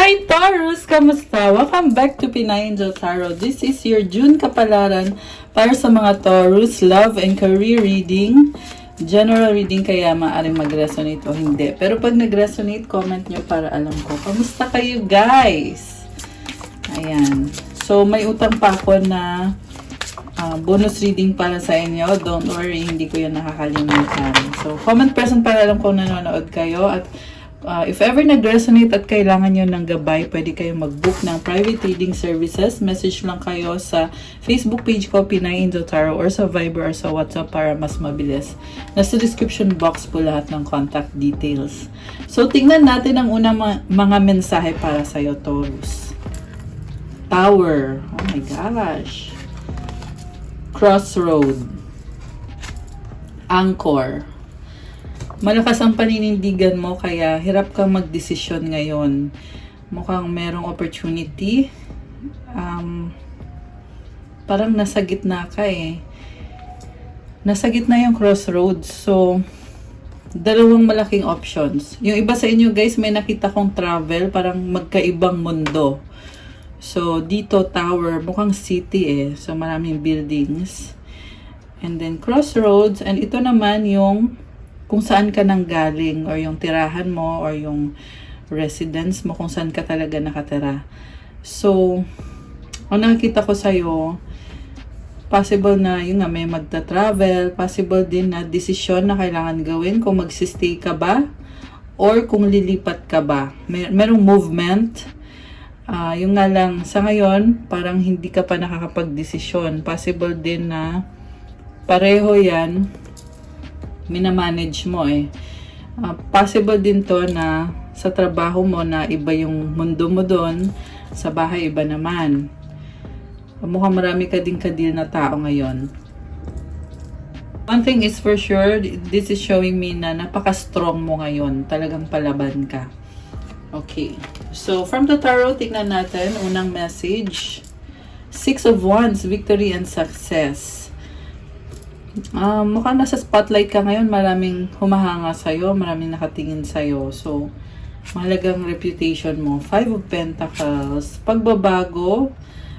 Hi Taurus! Kamusta? Welcome back to Pinay Angel Tarot. This is your June kapalaran para sa mga Taurus, love and career reading. General reading kaya maaaring mag-resonate o hindi. Pero pag nag-resonate, comment nyo para alam ko. Kamusta kayo guys? Ayan. So may utang pa ako na bonus reading para sa inyo. Don't worry, hindi ko yan nakakalimutan. So comment person para alam kung nanonood kayo. At if ever nag-resonate at kailangan nyo ng gabay, pwede kayong mag-book ng private reading services. Message lang kayo sa Facebook page ko, Pinay Angel Tarot, or sa Viber or sa WhatsApp para mas mabilis. Nasa description box po lahat ng contact details. So, tingnan natin ang unang mga mensahe para sa'yo, Taurus. Tower. Oh my gosh. Crossroad. Anchor. Malakas ang paninindigan mo kaya hirap kang magdesisyon ngayon. Mukhang merong opportunity. Parang nasa gitna ka eh. Nasa gitna yung crossroads. So, dalawang malaking options. Yung iba sa inyo guys, may nakita kong travel, parang magkaibang mundo. So, dito tower, mukhang city eh. So, maraming buildings. And then crossroads. And ito naman yung kung saan ka nang galing, or yung tirahan mo, or yung residence mo, kung saan ka talaga nakatira. So, ang nakikita ko sa'yo, possible na yung nga may magta-travel, possible din na desisyon na kailangan gawin kung magsistay ka ba, or kung lilipat ka ba. Merong movement. Yung nga lang, sa ngayon, parang hindi ka pa nakakapag-desisyon. Possible din na pareho yan, minamanage mo eh. Possible din to na sa trabaho mo na iba yung mundo mo doon, sa bahay iba naman. Mukhang marami ka din kadil na tao ngayon. One thing is for sure, this is showing me na napaka-strong mo ngayon. Talagang palaban ka. Okay. So, from the tarot, tignan natin. Unang message. 6 of Wands, victory and success. Mukhang nasa spotlight ka ngayon, maraming humahanga sa'yo, maraming nakatingin sa'yo. So, mahalagang reputation mo. 5 of Pentacles, pagbabago,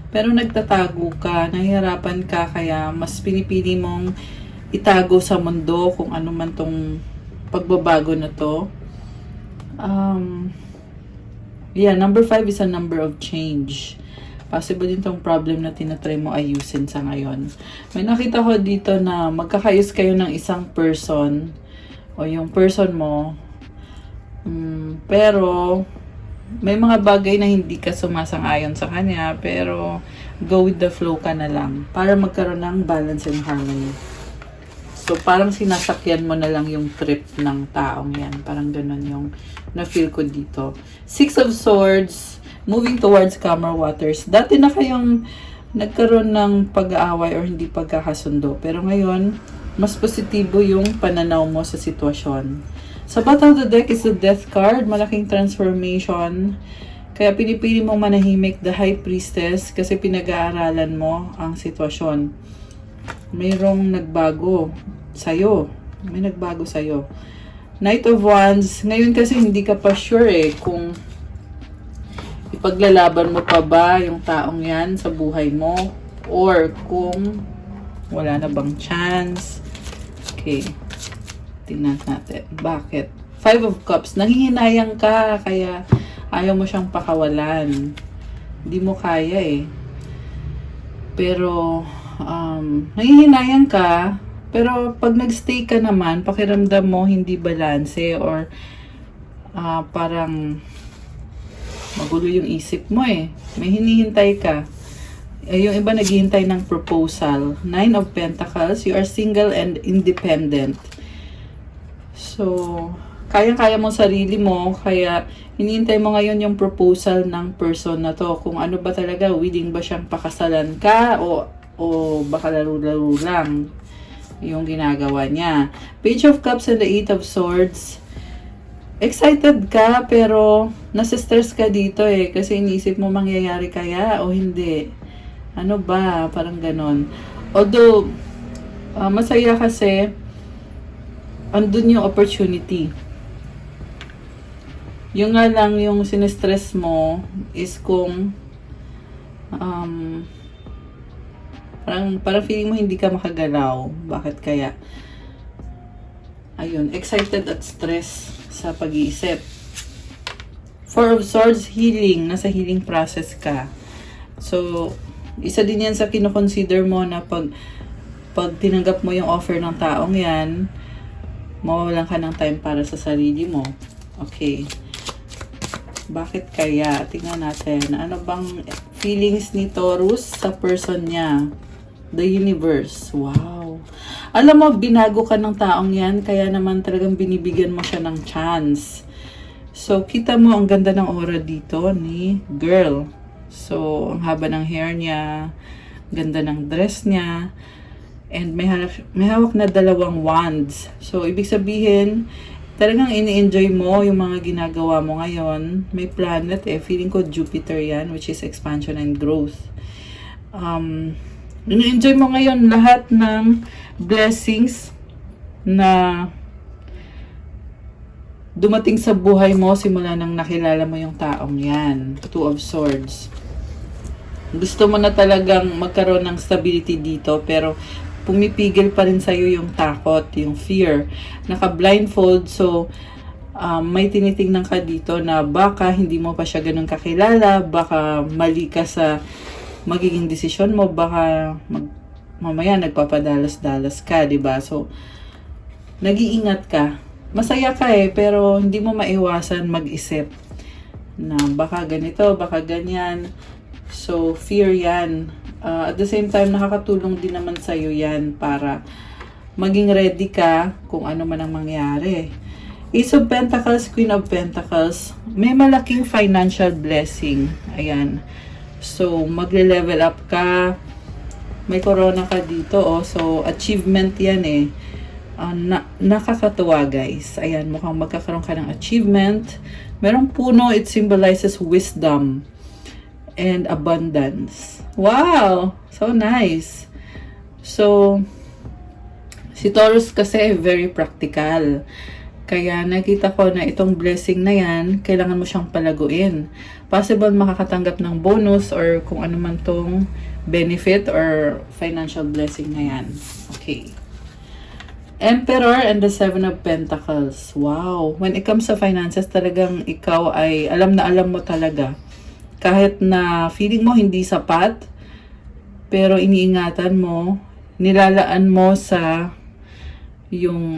pero nagtatago ka, nahihirapan ka, kaya mas pinipili mong itago sa mundo kung ano man tong pagbabago na to. Number 5 is a number of change. Possible din tong problem na tinatry mo ayusin sa ngayon. May nakita ko dito na magkakayos kayo ng isang person o yung person mo. Pero may mga bagay na hindi ka sumasang-ayon sa kanya, pero go with the flow ka na lang para magkaroon ng balance and harmony. So parang sinasakyan mo na lang yung trip ng taong yan. Parang ganun yung na-feel ko dito. 6 of Swords, moving towards calmer waters. Dati na kayong nagkaroon ng pag-aaway or hindi pagkakasundo. Pero ngayon, mas positibo yung pananaw mo sa sitwasyon. Sa bottom of the deck is the Death card. Malaking transformation. Kaya pinipili mong manahimik, the High Priestess, kasi pinag-aaralan mo ang sitwasyon. Mayroong nagbago sa'yo. May nagbago sa'yo. Knight of Wands. Ngayon kasi hindi ka pa sure eh kung ipaglalaban mo pa ba yung taong yan sa buhay mo, or kung wala na bang chance. Okay. Tingnan natin. Bakit? 5 of Cups. Nanghihinayang ka, kaya ayaw mo siyang pakawalan. Hindi mo kaya eh. Pero, nanghihinayang ka, pero pag nagstay ka naman, pakiramdam mo hindi balanse, or parang magulo yung isip mo eh. May hinihintay ka. Yung iba naghihintay ng proposal. 9 of Pentacles. You are single and independent. So, kaya-kaya mo sarili mo. Kaya, hinihintay mo ngayon yung proposal ng person na to. Kung ano ba talaga, willing ba siyang pakasalan ka o baka laro-laro lang yung ginagawa niya. Page of Cups and the 8 of Swords. Excited ka, pero nasa-stress ka dito eh. Kasi iniisip mo mangyayari kaya o hindi. Ano ba? Parang ganon. Although, masaya kasi andun yung opportunity. Yung nga lang, yung sinestress mo is kung parang feeling mo hindi ka makagalaw. Bakit kaya? Ayun, excited at stress sa pag-iisip. Four of Swords, healing. Nasa healing process ka. So, isa din yan sa kinoconsider mo na pag tinanggap mo yung offer ng taong yan, mawawalan ka ng time para sa sarili mo. Okay. Bakit kaya? Tingnan natin. Ano bang feelings ni Taurus sa person niya? The universe. Wow. Alam mo, binago ka ng taong yan, kaya naman talagang binibigyan mo siya ng chance. So, kita mo ang ganda ng aura dito ni girl. So, ang haba ng hair niya, ganda ng dress niya, and may hawak na 2 wands. So, ibig sabihin, talagang ini-enjoy mo yung mga ginagawa mo ngayon. May planet feeling ko Jupiter yan, which is expansion and growth. Ini-enjoy mo ngayon lahat ng blessings na dumating sa buhay mo simula nang nakilala mo yung taong yan. Two of Swords. Gusto mo na talagang magkaroon ng stability dito, pero pumipigil pa rin sa'yo yung takot, yung fear. Naka-blindfold, so may tinitingnan ka dito na baka hindi mo pa siya ganun kakilala, baka mali ka sa magiging desisyon mo, baka mamaya nagpapadalas-dalas ka, 'di ba? So nag-iingat ka. Masaya ka pero hindi mo maiwasan mag-isip na baka ganito, baka ganyan. So fear 'yan. At the same time, nakakatulong din naman sa'yo yan para maging ready ka kung ano man ang mangyari. Ace of Pentacles, Queen of Pentacles, may malaking financial blessing. Ayan. So, magle-level up ka. May corona ka dito, So, achievement yan nakakatuwa, guys. Ayan, mukhang magkakaroon ka ng achievement. Merong puno, it symbolizes wisdom and abundance. Wow! So nice. So, si Taurus kasi very practical. Kaya nakita ko na itong blessing na yan, kailangan mo siyang palaguin. Possible makakatanggap ng bonus or kung ano man tong benefit or financial blessing na yan. Okay. Emperor and the Seven of Pentacles. Wow! When it comes sa finances, talagang ikaw ay alam na alam mo talaga. Kahit na feeling mo hindi sapat, pero iniingatan mo, nilalaan mo sa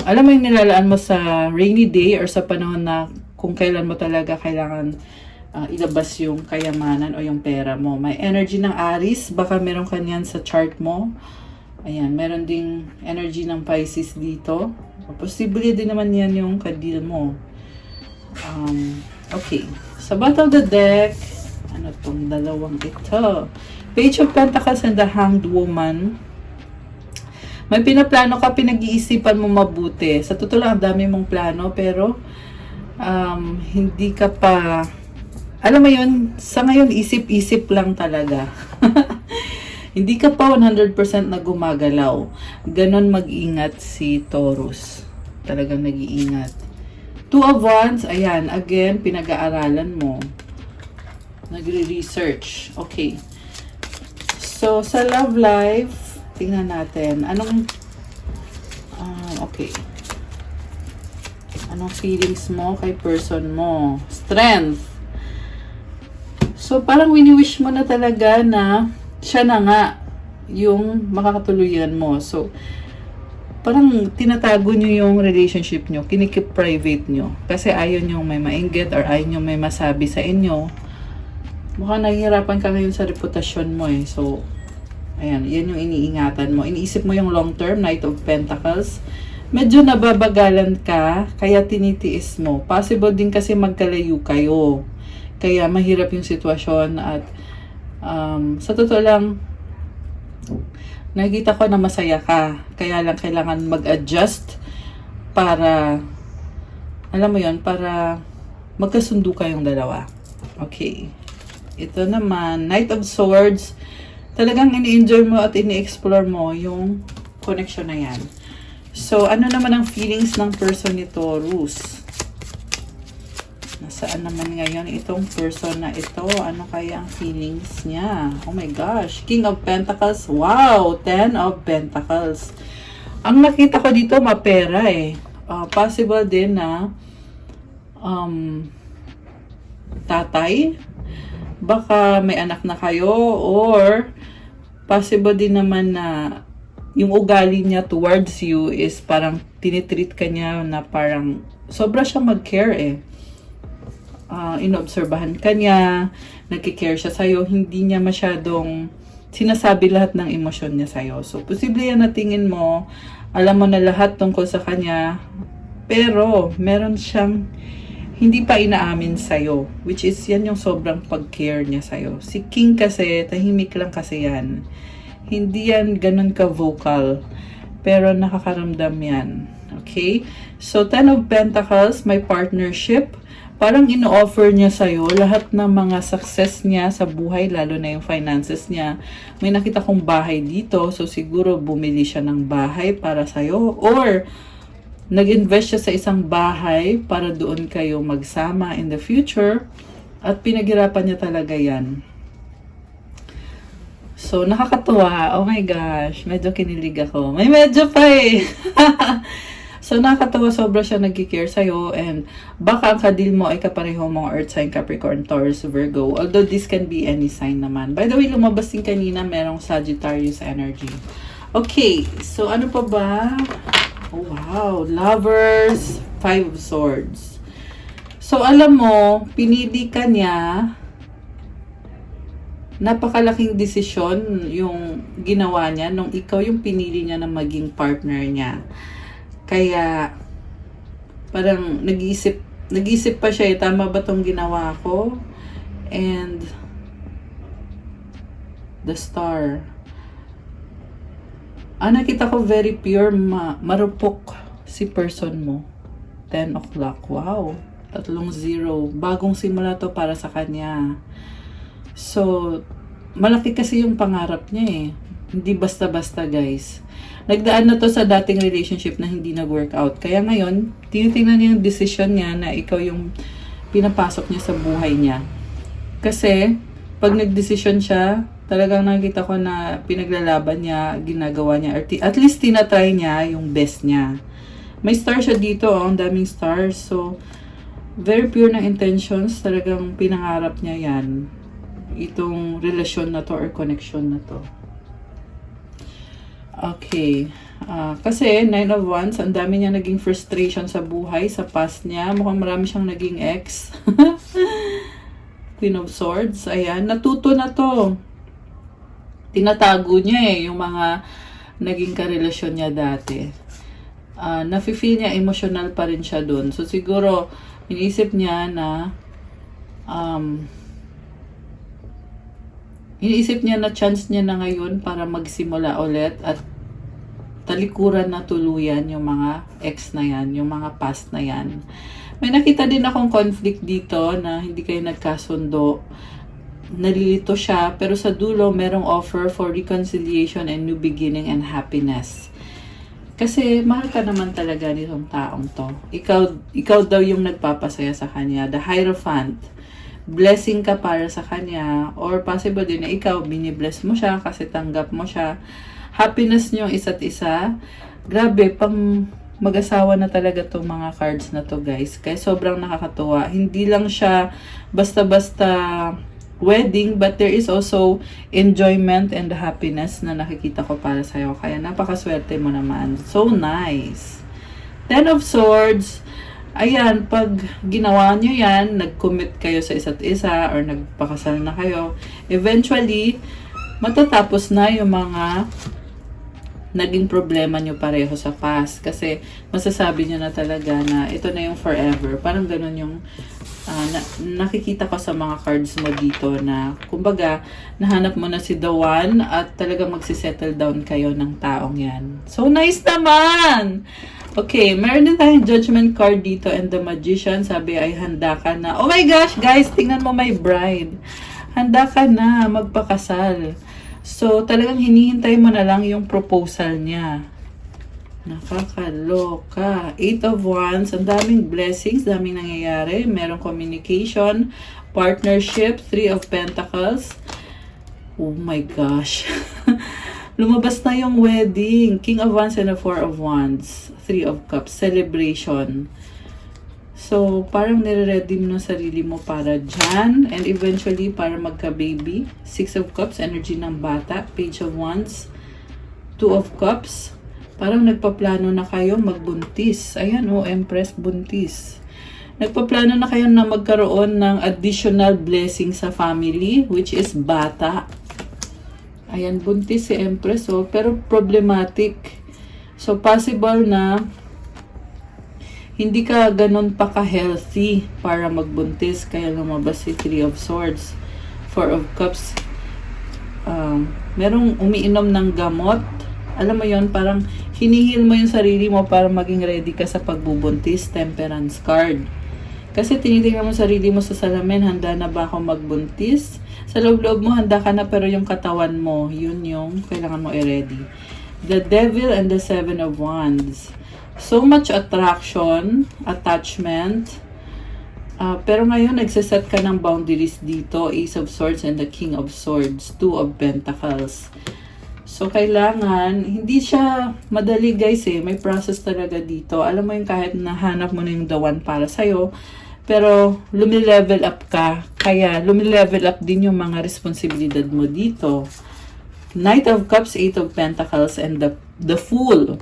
alam mo yung nilalaan mo sa rainy day or sa panahon na kung kailan mo talaga kailangan ilabas yung kayamanan o yung pera mo. May energy ng Aries, baka meron kanyan sa chart mo. Ayan, meron ding energy ng Pisces dito. Posible din naman yan yung kadil mo. Okay. Sa bottom of the deck, ano tong dalawang ito? Page of Pentacles and the Hanged Woman. May pinaplano ka, pinag-iisipan mo mabuti. Sa totoo lang, ang dami mong plano, pero hindi ka pa, alam mo yun, sa ngayon, isip-isip lang talaga. Hindi ka pa 100% na gumagalaw. Ganon mag-ingat si Taurus. Talagang nag-iingat. Two of Wands, ayan, again, pinag-aaralan mo. Nagre-research. Okay. So, sa love life, tingnan natin. Okay. Anong feelings mo kay person mo? Strength. So, parang wini-wish mo na talaga na siya na nga yung makakatuluyan mo. So, parang tinatago nyo yung relationship nyo. Kinikip private nyo. Kasi ayaw nyo may mainggit or ayaw nyo may masabi sa inyo. Mukhang nahihirapan ka ngayon sa reputasyon mo So, ayan, yan yung iniingatan mo. Iniisip mo yung long term, Knight of Pentacles. Medyo nababagalan ka, kaya tinitiis mo. Possible din kasi magkalayo kayo. Kaya mahirap yung sitwasyon at sa totoo lang, nakikita ko na masaya ka. Kaya lang kailangan mag-adjust para, alam mo yon, para magkasundo kayong dalawa. Okay. Ito naman, Knight of Swords. Talagang ini-enjoy mo at ini-explore mo yung connection na yan. So, ano naman ang feelings ng person ni Taurus? Nasaan naman ngayon itong person na ito? Ano kaya ang feelings niya? Oh my gosh. King of Pentacles. Wow! 10 of Pentacles. Ang nakita ko dito, mapera eh. Possible din na tatay. Baka may anak na kayo, or possible din naman na yung ugali niya towards you is parang tinitreat ka niya na parang sobra siya mag-care eh. Inobserbahan ka niya, nagkikare siya sa'yo, hindi niya masyadong sinasabi lahat ng emosyon niya sa'yo. So, posible yan na tingin mo, alam mo na lahat tungkol sa kanya, pero meron siyang hindi pa inaamin sa'yo, which is yan yung sobrang pag-care niya sa'yo. Si King kasi, tahimik lang kasi yan. Hindi yan ganun ka-vocal, pero nakakaramdam yan. Okay? So, 10 of Pentacles, may partnership. Parang ino-offer niya sa'yo lahat ng mga success niya sa buhay, lalo na yung finances niya. May nakita kong bahay dito, so siguro bumili siya ng bahay para sa'yo, or nag-invest siya sa isang bahay para doon kayo magsama in the future, at pinaghirapan niya talaga yan. So, nakakatuwa. Oh my gosh, medyo kinilig ako. May medyo pa eh. So, nakakatawa, sobra siya nag-care sa'yo, and baka ang kadil mo ay kapareho mong Earth sign, Capricorn, Taurus, Virgo. Although this can be any sign naman. By the way, lumabas din kanina, merong Sagittarius energy. Okay, so ano pa ba? Oh, wow, Lovers, 5 of Swords. So, alam mo, pinili ka niya, napakalaking desisyon yung ginawa niya nung ikaw yung pinili niya na maging partner niya. Kaya, parang nag-iisip pa siya, tama ba tong ginawa ko? And, the Star. Nakita ko very pure, marupok si person mo. 10 o'clock, wow. 3-0. Bagong simula to para sa kanya. So, malaki kasi yung pangarap niya eh. Hindi basta-basta, guys. Nagdaan na to sa dating relationship na hindi nag-workout. Kaya ngayon, tinitingnan niya yung decision niya na ikaw yung pinapasok niya sa buhay niya. Kasi, pag nag-decision siya, talagang nakita ko na pinaglalaban niya, ginagawa niya, at least tinatry niya yung best niya. May star siya dito, ang daming stars. So, very pure na intentions, talagang pinangarap niya yan. Itong relasyon na to or connection na to. Okay. Kasi 9 of Wands, ang dami niya naging frustration sa buhay, sa past niya. Mukhang marami siyang naging ex. Queen of Swords. Ayan, natuto na to. Tinatago niya eh, yung mga naging karelasyon niya dati. Nafe-feel niya, emotional pa rin siya dun. So, siguro, iniisip niya na chance niya na ngayon para magsimula ulit at talikuran na tuluyan yung mga ex na yan, yung mga past na yan. May nakita din akong conflict dito na hindi kayo nagkasundo. Nalilito siya, pero sa dulo merong offer for reconciliation and new beginning and happiness. Kasi mahal ka naman talaga nitong taong to. Ikaw daw yung nagpapasaya sa kanya. The Hierophant. Blessing ka para sa kanya, or possible din na ikaw binibless mo siya kasi tanggap mo siya. Happiness niyo isa't isa. Grabe, pang mag-asawa na talaga tong mga cards na to, guys. Kaya sobrang nakakatuwa. Hindi lang siya basta-basta wedding, but there is also enjoyment and happiness na nakikita ko para sa'yo. Kaya napakaswerte mo naman. So nice. 10 of Swords. Ayan, pag ginawa nyo yan, nag-commit kayo sa isa't isa, or nagpakasal na kayo, eventually, matatapos na yung mga naging problema nyo pareho sa past. Kasi, masasabi nyo na talaga na ito na yung forever. Parang ganun yung nakikita ko sa mga cards mo dito na, kumbaga, nahanap mo na si the one at talagang magsisettle down kayo ng taong yan. So, nice naman! Okay, meron din tayong judgment card dito, and the Magician, sabi ay handa ka na. Oh my gosh, guys, tingnan mo, my bride. Handa ka na magpakasal. So, talagang hinihintay mo na lang yung proposal niya. Nakakaloka. 8 of Wands. Ang daming blessings. Daming nangyayari. Merong communication, partnership, 3 of Pentacles. Oh my gosh. Lumabas na yung wedding. King of Wands and a 4 of Wands. 3 of Cups. Celebration. So, parang nire-ready mo ng sarili mo para dyan. And eventually, para magka-baby. 6 of Cups. Energy ng bata. Page of Wands. 2 of Cups. Parang nagpaplano na kayo magbuntis. Ayan, Empress buntis. Nagpaplano na kayo na magkaroon ng additional blessing sa family, which is bata. Ayan, buntis si Empress, pero problematic. So, possible na hindi ka ganun pa ka-healthy para magbuntis, kaya lumabas si 3 of Swords. 4 of Cups. Merong umiinom ng gamot. Alam mo yon, parang hinihil mo yung sarili mo para maging ready ka sa pagbubuntis. Temperance card. Kasi tinitingnan mo sarili mo sa salamin, handa na ba ako magbuntis? Sa loob-loob mo, handa ka na, pero yung katawan mo, yun yung kailangan mo i-ready. The Devil and the 7 of Wands. So much attraction, attachment. Pero ngayon, nagsiset ka ng boundaries dito. Ace of Swords and the King of Swords. 2 of Pentacles. So, kailangan, hindi siya madali guys may process talaga dito. Alam mo yung kahit nahanap mo na yung the one para sa'yo, pero lumilevel up ka. Kaya, lumilevel up din yung mga responsibilidad mo dito. Knight of Cups, 8 of Pentacles, and the Fool.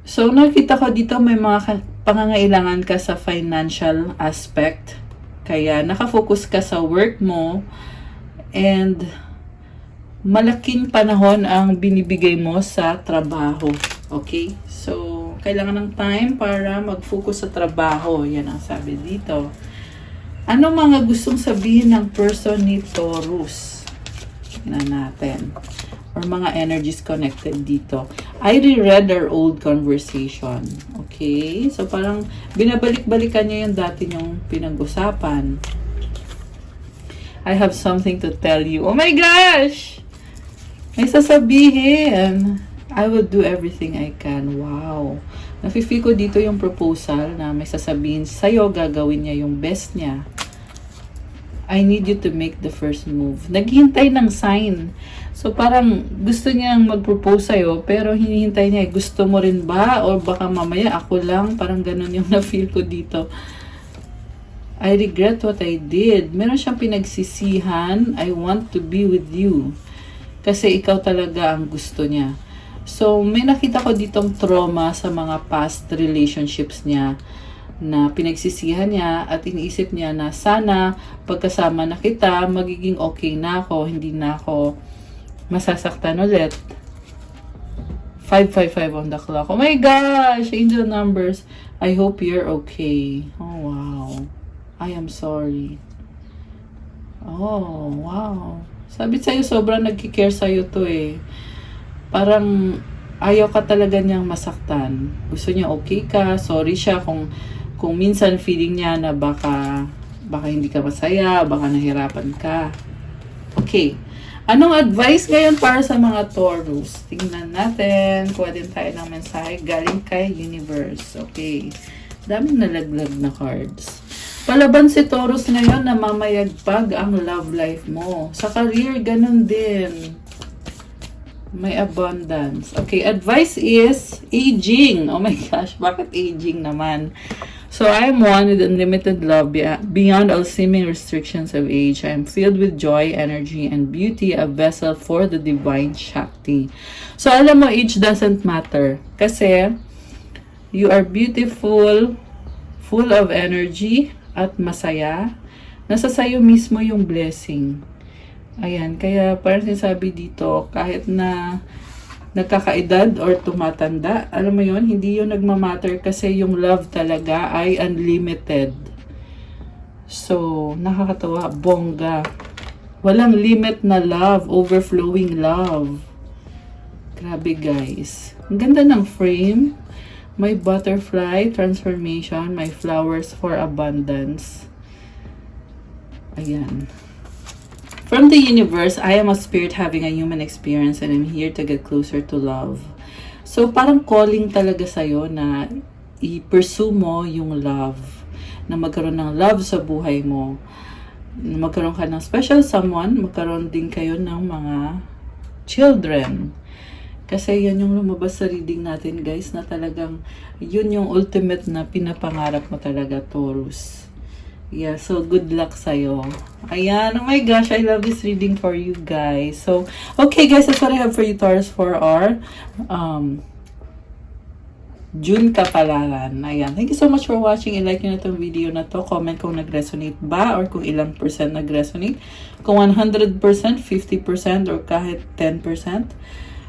So, nakita ko dito may mga pangangailangan ka sa financial aspect. Kaya, nakafocus ka sa work mo, and malaking panahon ang binibigay mo sa trabaho. Okay? So, kailangan ng time para mag-focus sa trabaho. Yan ang sabi dito. Ano mga gustong sabihin ng person ni Taurus? Tingnan natin. Or mga energies connected dito. I reread our old conversation. Okay? So, parang binabalik-balikan niya yung dati niyong pinag-usapan. I have something to tell you. Oh my gosh! May sasabihin. I will do everything I can. Wow. Nafe-feel ko dito yung proposal na may sasabihin sa'yo, gagawin niya yung best niya. I need you to make the first move. Naghihintay ng sign. So, parang gusto niyang mag-propose sa'yo, pero hinihintay niya, gusto mo rin ba? Or baka mamaya ako lang, parang ganun yung na-feel ko dito. I regret what I did. Meron siyang pinagsisihan. I want to be with you. Kasi ikaw talaga ang gusto niya. So, may nakita ko ditong trauma sa mga past relationships niya na pinagsisihan niya at iniisip niya na sana pagkasama na kita, magiging okay na ako, hindi na ako masasaktan ulit. 555 on the clock. Oh my gosh! Angel numbers. I hope you're okay. Oh, wow. I am sorry. Oh, wow. Sabi sa'yo, sobrang nagkikare sa'yo to Parang ayaw ka talaga niyang masaktan. Gusto niya okay ka. Sorry siya kung minsan feeling niya na baka hindi ka masaya, baka nahirapan ka. Okay. Anong advice ngayon para sa mga Taurus? Tingnan natin. Kuha din tayo ng mensahe galing kay Universe. Okay. Daming nalaglag na cards. Palaban si Taurus ngayon na mamayagpag ang love life mo. Sa career, ganun din. May abundance. Okay, advice is aging. Oh my gosh, bakit aging naman? So, I am one with unlimited love beyond all seeming restrictions of age. I am filled with joy, energy, and beauty, a vessel for the divine Shakti. So, alam mo, age doesn't matter. Kasi, you are beautiful, full of energy, at masaya. Nasa sayo mismo yung blessing. Ayan, kaya parang sinasabi dito, kahit na nagkakaedad or tumatanda, alam mo yon, hindi yun nagmamatter kasi yung love talaga ay unlimited. So, nakakatawa, bongga. Walang limit na love, overflowing love. Grabe guys. Ang ganda ng frame. May butterfly, transformation, may flowers for abundance. Ayan. From the universe, I am a spirit having a human experience and I'm here to get closer to love. So, parang calling talaga sa'yo na i-pursue mo yung love. Na magkaroon ng love sa buhay mo. Na magkaroon ka ng special someone, magkaroon din kayo ng mga children. Kasi yan yung lumabas sa reading natin, guys, na talagang yun yung ultimate na pinapangarap mo talaga, Taurus. Yeah, so good luck sa'yo. Ayan, oh my gosh, I love this reading for you guys. So, okay guys, that's what I have for you, Taurus, for our June kapalaran. Ayan, thank you so much for watching. I-like nyo na itong video na to. Comment kung nag-resonate ba or kung ilang percent nag-resonate. Kung 100%, 50%, or kahit 10%.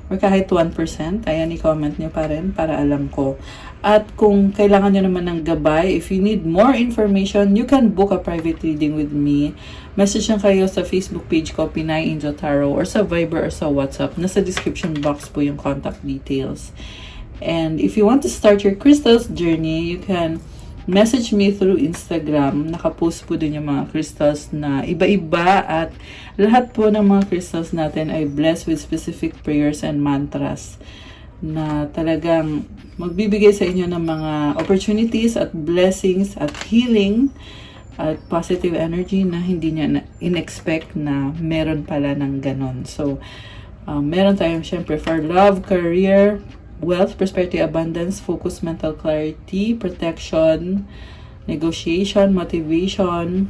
Or kahit 1%, ayan, i-comment nyo pa rin para alam ko. At kung kailangan nyo naman ng gabay, if you need more information, you can book a private reading with me. Message lang kayo sa Facebook page ko, Pinay Angel Tarot, or sa Viber or sa WhatsApp. Nasa description box po yung contact details. And if you want to start your crystals journey, you can message me through Instagram. Nakapost po din yung mga crystals na iba-iba, at lahat po ng mga crystals natin ay blessed with specific prayers and mantras na talagang magbibigay sa inyo ng mga opportunities at blessings at healing at positive energy na hindi niya in-expect na meron pala ng ganon. So, meron tayong syempre for love, career, wealth, prosperity, abundance, focus, mental clarity, protection, negotiation, motivation,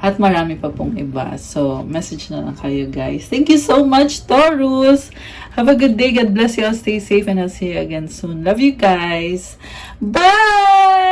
at marami pa pong iba. So, message na lang kayo, guys. Thank you so much, Taurus! Have a good day. God bless you all. Stay safe and I'll see you again soon. Love you guys. Bye!